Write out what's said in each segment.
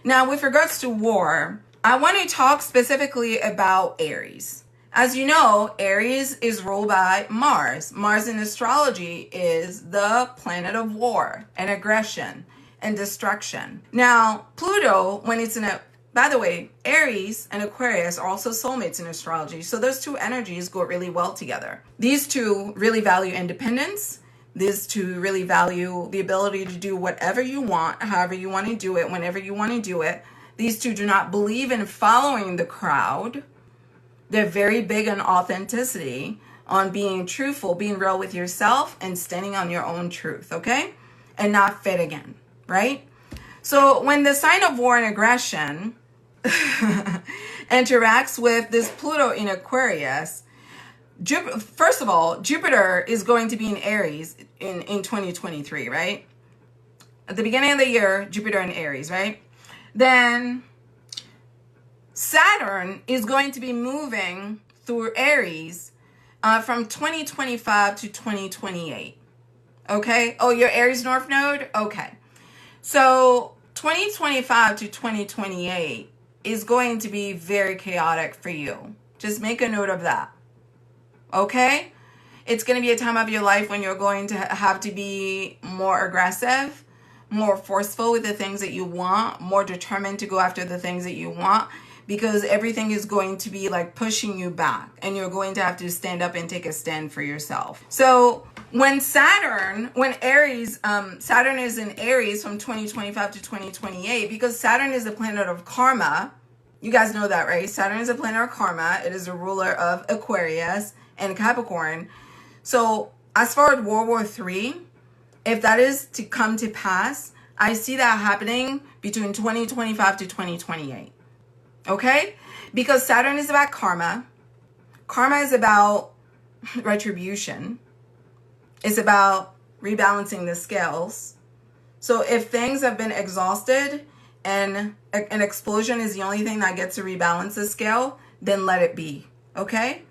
Now, with regards to war, I want to talk specifically about Aries. As you know, Aries is ruled by Mars. Mars in astrology is the planet of war and aggression and destruction. Now, Pluto, when it's in a, by the way, Aries and Aquarius are also soulmates in astrology. So those two energies go really well together. These two really value independence. These two really value the ability to do whatever you want, however you want to do it, whenever you want to do it. These two do not believe in following the crowd. They're very big on authenticity, on being truthful, being real with yourself, and standing on your own truth, okay? And not fit again, right? So when the sign of war and aggression interacts with this Pluto in Aquarius, first of all, Jupiter is going to be in Aries in 2023, right? At the beginning of the year, Jupiter in Aries, right? Then Saturn is going to be moving through Aries from 2025 to 2028. Okay? Oh, your Aries North Node? Okay. So 2025 to 2028 is going to be very chaotic for you. Just make a note of that. Okay? It's going to be a time of your life when you're going to have to be more aggressive, more forceful with the things that you want, more determined to go after the things that you want, because everything is going to be like pushing you back and you're going to have to stand up and take a stand for yourself. So when Saturn is in Aries from 2025 to 2028, because Saturn is the planet of karma. You guys know that, right? Saturn is a planet of karma. It is a ruler of Aquarius and Capricorn. So as far as World War III, if that is to come to pass, I see that happening between 2025 to 2028. Okay? Because Saturn is about karma. Karma is about retribution. It's about rebalancing the scales. So if things have been exhausted and an explosion is the only thing that gets to rebalance the scale, then let it be. Okay?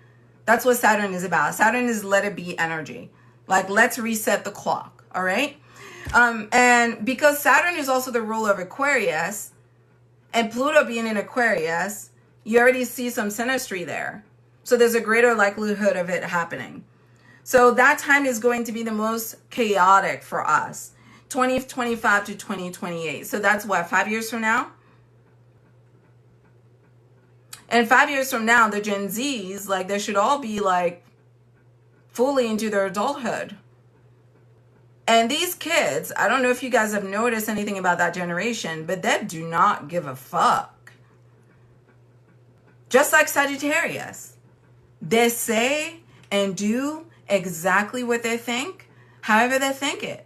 That's what Saturn is about. Saturn is let it be energy. Like, let's reset the clock. All right? And because Saturn is also the ruler of Aquarius, and Pluto being in Aquarius, you already see some synastry there. So there's a greater likelihood of it happening. So that time is going to be the most chaotic for us. 2025 to 2028. So that's what, 5 years from now? And 5 years from now, the Gen Zs, like, they should all be like fully into their adulthood. And these kids, I don't know if you guys have noticed anything about that generation, but they do not give a fuck. Just like Sagittarius. They say and do exactly what they think, however they think it.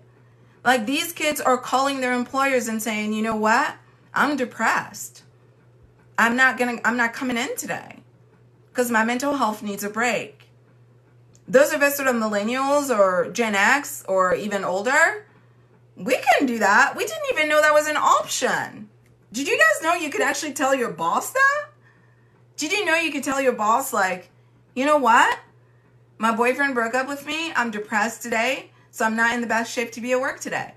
Like, these kids are calling their employers and saying, you know what? I'm depressed. I'm not coming in today because my mental health needs a break. Those of us that are millennials or Gen X or even older, we couldn't do that. We didn't even know that was an option. Did you guys know you could actually tell your boss that? Did you know you could tell your boss, like, you know what? My boyfriend broke up with me. I'm depressed today, so I'm not in the best shape to be at work today.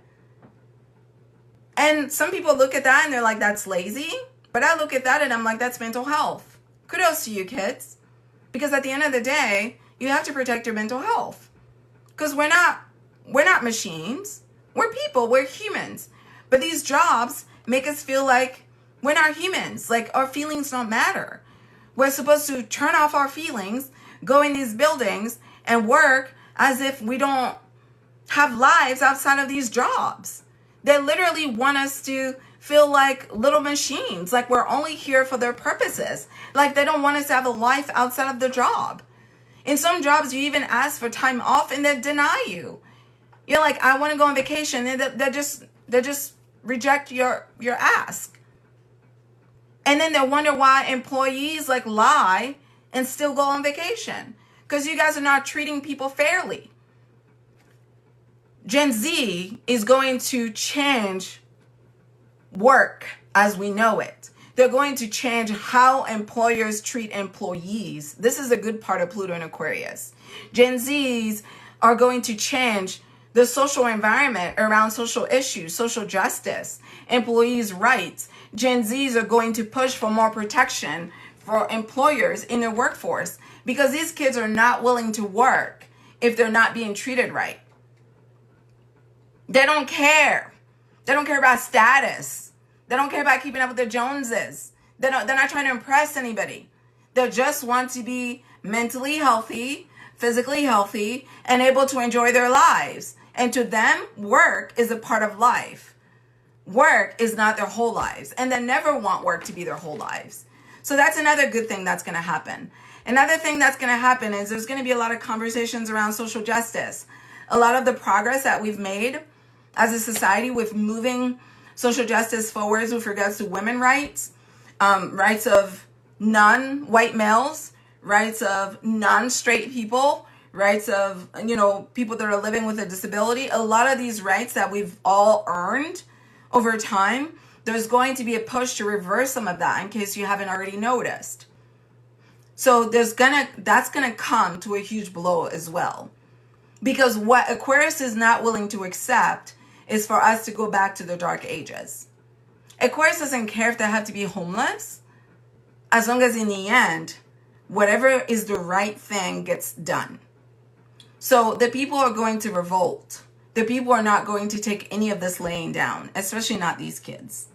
And some people look at that and they're like, that's lazy. But I look at that and I'm like, that's mental health. Kudos to you, kids. Because at the end of the day, you have to protect your mental health. Because we're not machines. We're people. We're humans. But these jobs make us feel like we're not humans. Like, our feelings don't matter. We're supposed to turn off our feelings, go in these buildings, and work as if we don't have lives outside of these jobs. They literally want us to feel like little machines, like we're only here for their purposes. Like, they don't want us to have a life outside of the job. In some jobs, you even ask for time off and they deny you. You're like, I want to go on vacation, and they just reject your ask. And then they wonder why employees like lie and still go on vacation, because you guys are not treating people fairly. Gen Z is going to change work as we know it. They're going to change how employers treat employees. This is a good part of Pluto and Aquarius. Gen Zs are going to change the social environment around social issues, social justice, employees' rights, Gen Zs are going to push for more protection for employers in their workforce, because these kids are not willing to work if they're not being treated right. They don't care. They don't care about status. They don't care about keeping up with the Joneses. They're not trying to impress anybody. They just want to be mentally healthy, physically healthy, and able to enjoy their lives. And to them, work is a part of life. Work is not their whole lives. And they never want work to be their whole lives. So that's another good thing that's going to happen. Another thing that's going to happen is there's going to be a lot of conversations around social justice. A lot of the progress that we've made as a society with moving social justice forwards with regards to women's rights, rights of non-white males, rights of non-straight people, rights of, people that are living with a disability. A lot of these rights that we've all earned over time, there's going to be a push to reverse some of that, in case you haven't already noticed. So that's gonna come to a huge blow as well. Because what Aquarius is not willing to accept is for us to go back to the dark ages. Aquarius doesn't care if they have to be homeless, as long as in the end, whatever is the right thing gets done. So the people are going to revolt. The people are not going to take any of this laying down, especially not these kids.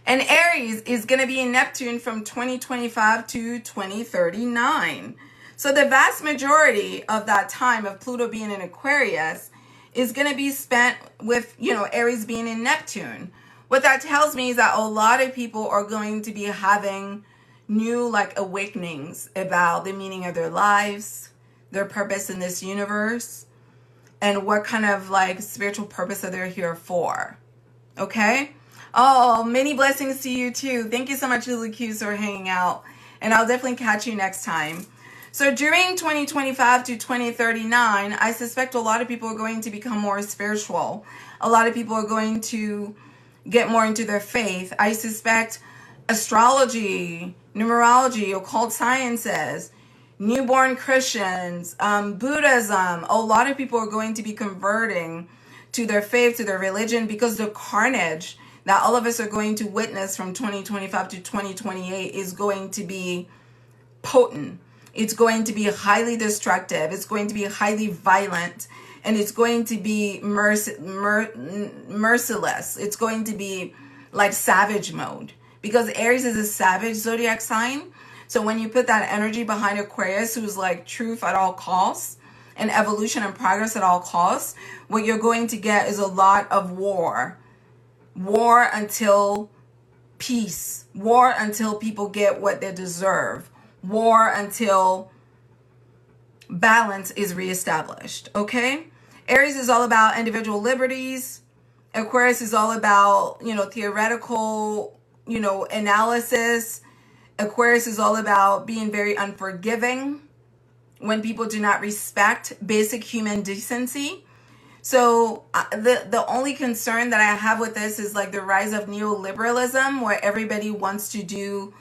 And Aries is going to be in Neptune from 2025 to 2039. So the vast majority of that time of Pluto being in Aquarius is going to be spent with, Aries being in Neptune. What that tells me is that a lot of people are going to be having new awakenings about the meaning of their lives, their purpose in this universe, and what kind of spiritual purpose are they here for. Okay? Oh, many blessings to you too. Thank you so much, Lily Q's, for hanging out. And I'll definitely catch you next time. So during 2025 to 2039, I suspect a lot of people are going to become more spiritual. A lot of people are going to get more into their faith. I suspect astrology, numerology, occult sciences, newborn Christians, Buddhism, a lot of people are going to be converting to their faith, to their religion, because the carnage that all of us are going to witness from 2025 to 2028 is going to be potent. It's going to be highly destructive. It's going to be highly violent. And it's going to be merciless. It's going to be like savage mode. Because Aries is a savage zodiac sign. So when you put that energy behind Aquarius, who's like truth at all costs and evolution and progress at all costs, what you're going to get is a lot of war. War until peace. War until people get what they deserve. War until balance is reestablished. Okay? Aries is all about individual liberties. Aquarius is all about, theoretical, analysis. Aquarius is all about being very unforgiving when people do not respect basic human decency. So the only concern that I have with this is the rise of neoliberalism, where everybody wants to do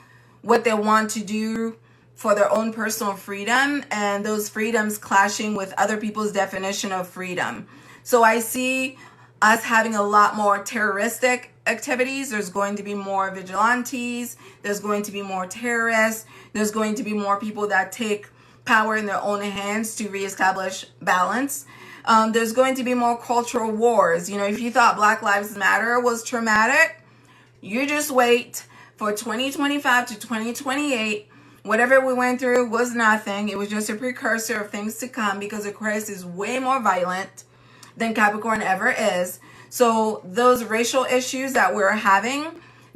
what they want to do for their own personal freedom, and those freedoms clashing with other people's definition of freedom. So I see us having a lot more terroristic activities. There's going to be more vigilantes. There's going to be more terrorists. There's going to be more people that take power in their own hands to reestablish balance. There's going to be more cultural wars. If you thought Black Lives Matter was traumatic, you just wait for 2025 to 2028. Whatever we went through was nothing. It was just a precursor of things to come, because Aquarius is way more violent than Capricorn ever is. So those racial issues that we're having,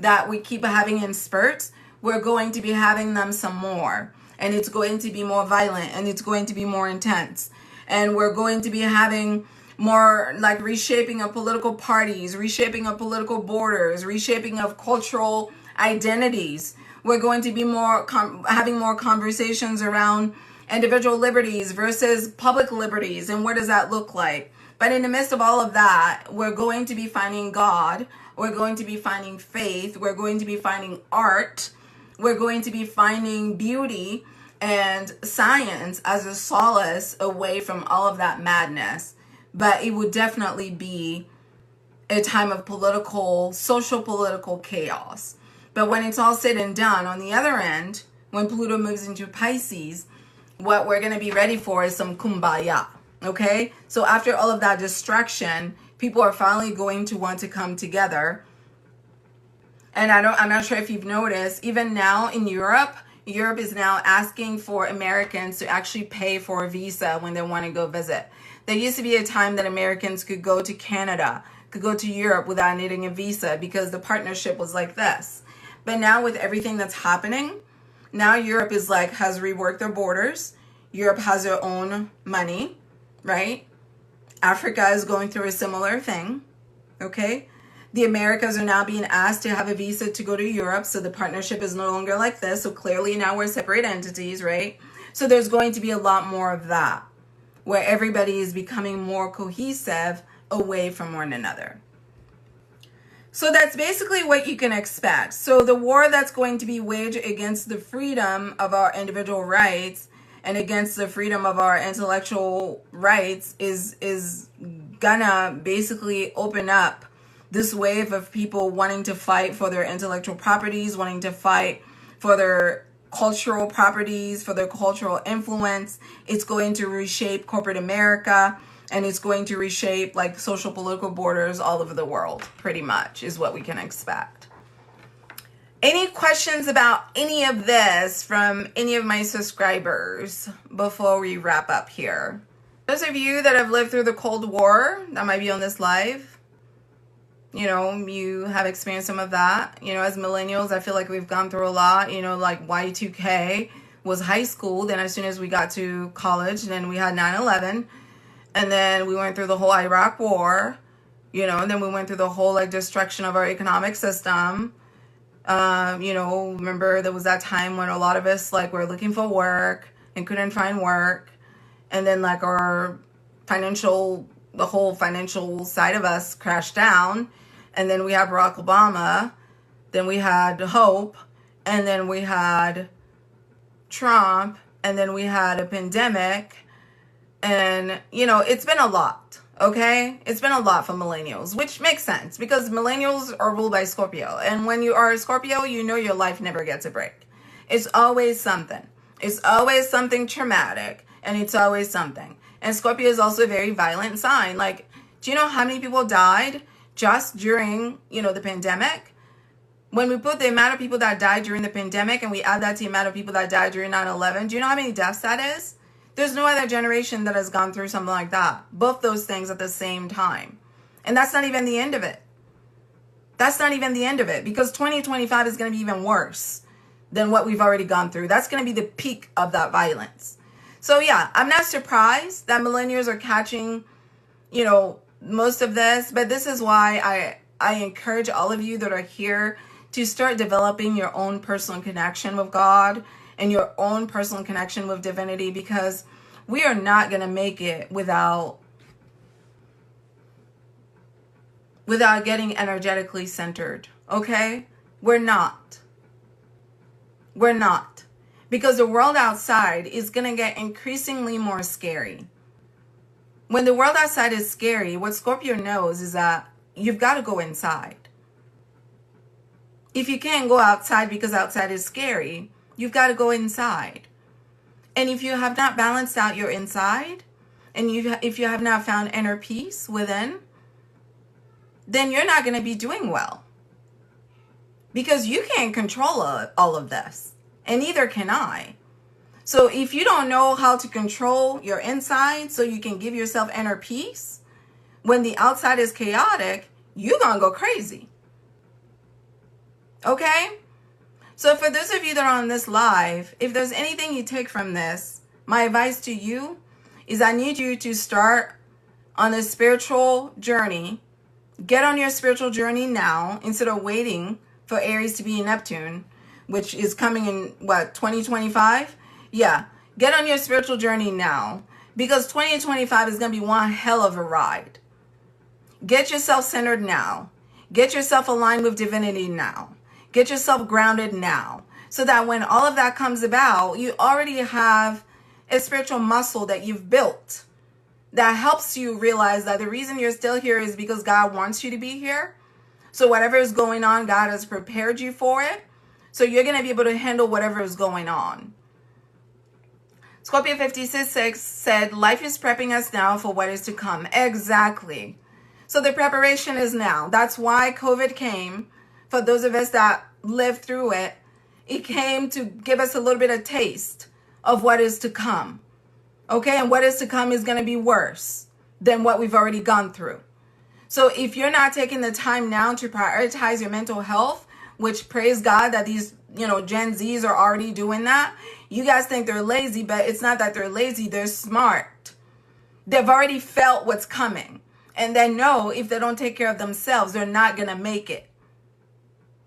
that we keep having in spurts, we're going to be having them some more. And it's going to be more violent, and it's going to be more intense. And we're going to be having more reshaping of political parties, reshaping of political borders, reshaping of cultural identities. We're going to be having more conversations around individual liberties versus public liberties, and what does that look like? But in the midst of all of that, we're going to be finding God. We're going to be finding faith. We're going to be finding art. We're going to be finding beauty and science as a solace away from all of that madness. But it would definitely be a time of social political chaos. But when it's all said and done, on the other end, when Pluto moves into Pisces, what we're going to be ready for is some kumbaya. Okay? So after all of that distraction, people are finally going to want to come together. And I'm not sure if you've noticed, even now in Europe is now asking for Americans to actually pay for a visa when they want to go visit. There used to be a time that Americans could go to Canada, could go to Europe without needing a visa because the partnership was like this. But now with everything that's happening, now Europe is like, has reworked their borders. Europe has their own money, right? Africa is going through a similar thing, okay? The Americas are now being asked to have a visa to go to Europe, so the partnership is no longer like this. So clearly now we're separate entities, right? So there's going to be a lot more of that, where everybody is becoming more cohesive away from one another. So that's basically what you can expect. So the war that's going to be waged against the freedom of our individual rights and against the freedom of our intellectual rights is gonna basically open up this wave of people wanting to fight for their intellectual properties, wanting to fight for their cultural properties, for their cultural influence. It's going to reshape corporate America, and it's going to reshape like social political borders all over the world, pretty much, is what we can expect. Any questions about any of this from any of my subscribers before we wrap up here? Those of you that have lived through the Cold War that might be on this live, you know, you have experienced some of that. You know, as millennials, I feel like we've gone through a lot. You know, like Y2K was high school. Then as soon as we got to college, then we had 9/11. And then we went through the whole Iraq war, you know, and then we went through the whole like destruction of our economic system. You know, remember there was that time when a lot of us like were looking for work and couldn't find work. And then like the whole financial side of us crashed down. And then we had Barack Obama. Then we had Hope. And then we had Trump. And then we had a pandemic. And, you know, it's been a lot, okay? It's been a lot for millennials, which makes sense because millennials are ruled by Scorpio. And when you are a Scorpio, you know your life never gets a break. It's always something. It's always something traumatic, and it's always something. And Scorpio is also a very violent sign. Like, do you know how many people died just during, you know, the pandemic? When we put the amount of people that died during the pandemic and we add that to the amount of people that died during 9/11, do you know how many deaths that is? There's no other generation that has gone through something like that. Both those things at the same time. And that's not even the end of it. That's not even the end of it because 2025 is going to be even worse than what we've already gone through. That's going to be the peak of that violence. So yeah, I'm not surprised that millennials are catching, you know, most of this. But this is why I encourage all of you that are here to start developing your own personal connection with God and your own personal connection with divinity, because we are not going to make it without getting energetically centered, okay? We're not. Because the world outside is going to get increasingly more scary. When the world outside is scary, what Scorpio knows is that you've got to go inside. If you can't go outside because outside is scary, you've got to go inside. And if you have not balanced out your inside, and if you have not found inner peace within, then you're not going to be doing well. Because you can't control all of this. And neither can I. So if you don't know how to control your inside so you can give yourself inner peace, when the outside is chaotic, you're going to go crazy. Okay? So for those of you that are on this live, if there's anything you take from this, my advice to you is I need you to start on a spiritual journey. Get on your spiritual journey now instead of waiting for Aries to be in Neptune, which is coming in, 2025? Yeah, get on your spiritual journey now because 2025 is going to be one hell of a ride. Get yourself centered now. Get yourself aligned with divinity now. Get yourself grounded now so that when all of that comes about, you already have a spiritual muscle that you've built that helps you realize that the reason you're still here is because God wants you to be here. So whatever is going on, God has prepared you for it. So you're going to be able to handle whatever is going on. Scorpio 56 said, life is prepping us now for what is to come. Exactly. So the preparation is now. That's why COVID came. For those of us that lived through it, it came to give us a little bit of taste of what is to come. Okay, and what is to come is going to be worse than what we've already gone through. So if you're not taking the time now to prioritize your mental health, which praise God that these, Gen Zs are already doing that. You guys think they're lazy, but it's not that they're lazy. They're smart. They've already felt what's coming. And they know if they don't take care of themselves, they're not going to make it.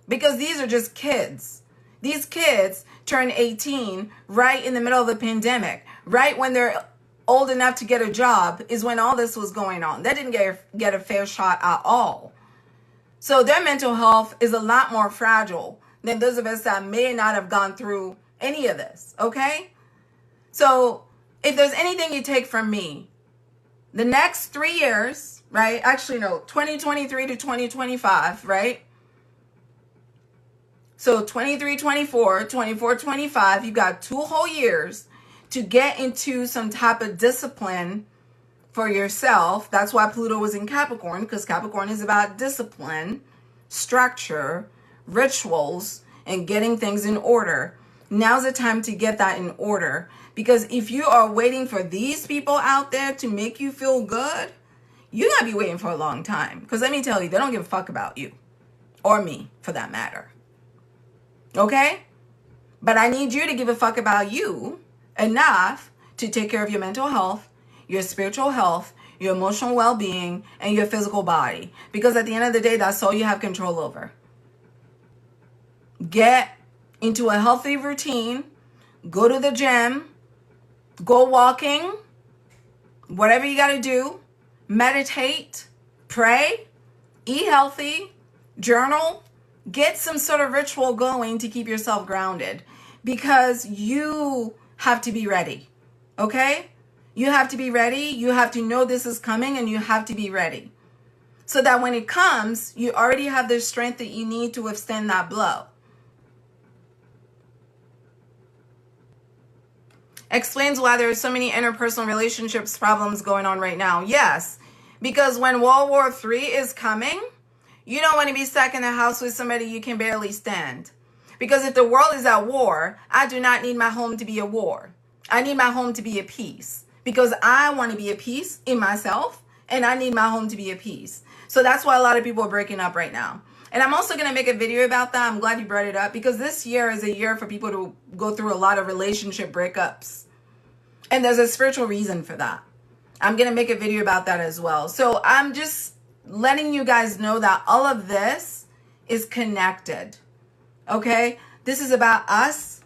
Because these are just kids. These kids turn 18 right in the middle of the pandemic. Right when they're old enough to get a job is when all this was going on. They didn't get a fair shot at all. So their mental health is a lot more fragile than those of us that may not have gone through any of this, okay? So if there's anything you take from me, the next 3 years, right? Actually, no, 2023 to 2025, right? So 23, 24, 24, 25, you got 2 whole years to get into some type of discipline for yourself. That's why Pluto was in Capricorn, because Capricorn is about discipline, structure, rituals, and getting things in order. Now's the time to get that in order. Because if you are waiting for these people out there to make you feel good, you're going to be waiting for a long time. Because let me tell you, they don't give a fuck about you. Or me, for that matter. Okay? But I need you to give a fuck about you enough to take care of your mental health, your spiritual health, your emotional well-being, and your physical body. Because at the end of the day, that's all you have control over. Get into a healthy routine. Go to the gym. Go walking. Whatever you got to do. Meditate. Pray. Eat healthy. Journal. Get some sort of ritual going to keep yourself grounded. Because you have to be ready. Okay? You have to be ready. You have to know this is coming, and you have to be ready. So that when it comes, you already have the strength that you need to withstand that blow. Explains why there are so many interpersonal relationships problems going on right now. Yes, because when World War III is coming, you don't want to be stuck in the house with somebody you can barely stand. Because if the world is at war, I do not need my home to be a war. I need my home to be a peace. Because I want to be at peace in myself, and I need my home to be at peace. So that's why a lot of people are breaking up right now. And I'm also going to make a video about that. I'm glad you brought it up, because this year is a year for people to go through a lot of relationship breakups. And there's a spiritual reason for that. I'm going to make a video about that as well. So I'm just letting you guys know that all of this is connected. Okay? This is about us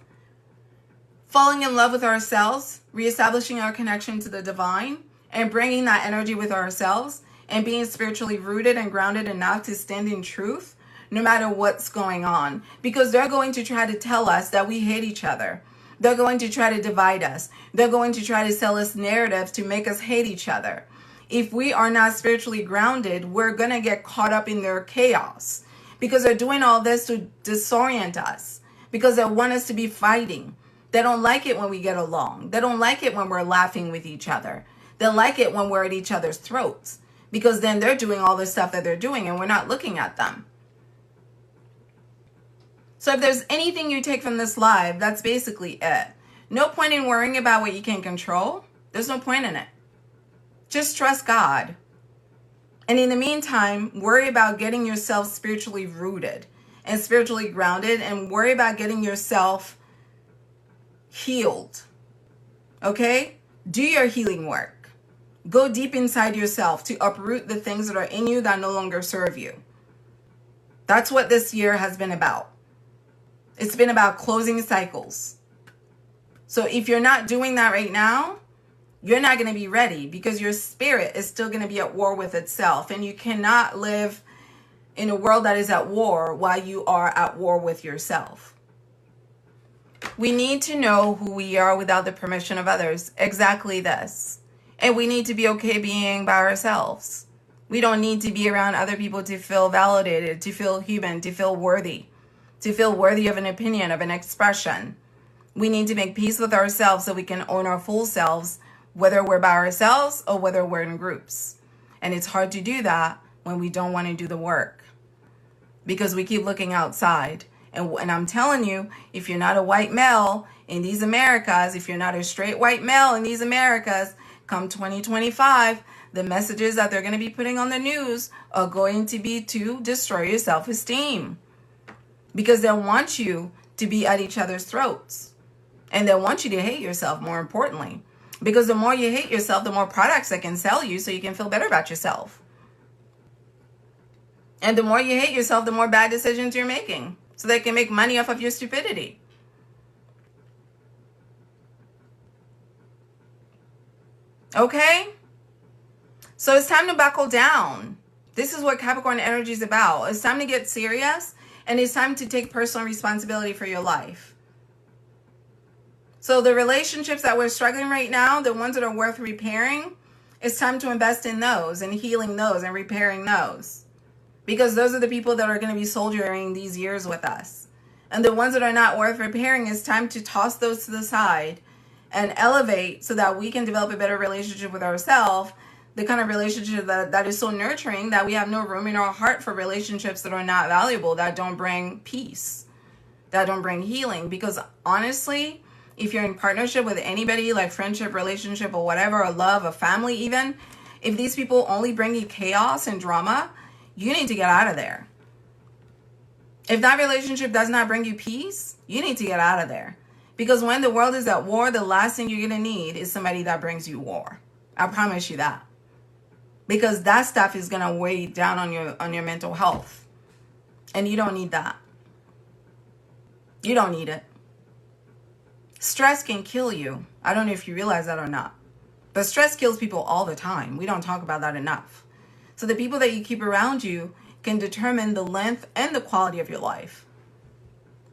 falling in love with ourselves, reestablishing our connection to the divine, and bringing that energy with ourselves, and being spiritually rooted and grounded enough to stand in truth no matter what's going on. Because they're going to try to tell us that we hate each other. They're going to try to divide us. They're going to try to sell us narratives to make us hate each other. If we are not spiritually grounded, we're going to get caught up in their chaos. Because they're doing all this to disorient us. Because they want us to be fighting. They don't like it when we get along. They don't like it when we're laughing with each other. They like it when we're at each other's throats. Because then they're doing all the stuff that they're doing and we're not looking at them. So if there's anything you take from this live, that's basically it. No point in worrying about what you can't control. There's no point in it. Just trust God. And in the meantime, worry about getting yourself spiritually rooted and spiritually grounded, and worry about getting yourself healed. Okay? Do your healing work. Go deep inside yourself to uproot the things that are in you that no longer serve you. That's what this year has been about. It's been about closing cycles. So if you're not doing that right now, you're not going to be ready, because your spirit is still going to be at war with itself. And you cannot live in a world that is at war while you are at war with yourself. We need to know who we are without the permission of others. Exactly this. And we need to be okay being by ourselves. We don't need to be around other people to feel validated, to feel human, to feel worthy of an opinion, of an expression. We need to make peace with ourselves so we can own our full selves, whether we're by ourselves or whether we're in groups. And it's hard to do that when we don't want to do the work because we keep looking outside. And I'm telling you, if you're not a white male in these Americas, if you're not a straight white male in these Americas, come 2025, the messages that they're going to be putting on the news are going to be to destroy your self-esteem because they want you to be at each other's throats. And they want you to hate yourself, more importantly. Because the more you hate yourself, the more products they can sell you so you can feel better about yourself. And the more you hate yourself, the more bad decisions you're making. So they can make money off of your stupidity. Okay? So it's time to buckle down. This is what Capricorn energy is about. It's time to get serious. And it's time to take personal responsibility for your life. So the relationships that we're struggling right now, the ones that are worth repairing, it's time to invest in those and healing those and repairing those. Because those are the people that are going to be soldiering these years with us. And the ones that are not worth repairing, it's time to toss those to the side and elevate so that we can develop a better relationship with ourselves. The kind of relationship that is so nurturing that we have no room in our heart for relationships that are not valuable, that don't bring peace, that don't bring healing. Because honestly, if you're in partnership with anybody, like friendship, relationship, or whatever, or love, or family even, if these people only bring you chaos and drama, you need to get out of there. If that relationship does not bring you peace, you need to get out of there. Because when the world is at war, the last thing you're going to need is somebody that brings you war. I promise you that. Because that stuff is going to weigh down on your mental health. And you don't need that. You don't need it. Stress can kill you. I don't know if you realize that or not. But stress kills people all the time. We don't talk about that enough. So the people that you keep around you can determine the length and the quality of your life.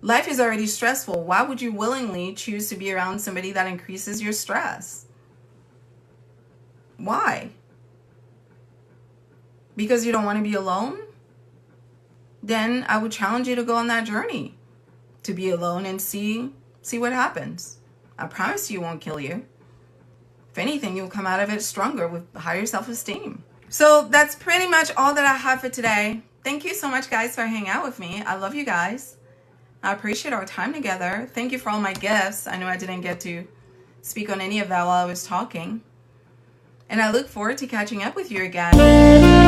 Life is already stressful. Why would you willingly choose to be around somebody that increases your stress? Why? Because you don't want to be alone? Then I would challenge you to go on that journey. To be alone and see what happens. I promise you it won't kill you. If anything, you'll come out of it stronger with higher self-esteem. So that's pretty much all that I have for today. Thank you so much, guys, for hanging out with me. I love you guys. I appreciate our time together. Thank you for all my gifts. I know I didn't get to speak on any of that while I was talking. And I look forward to catching up with you again.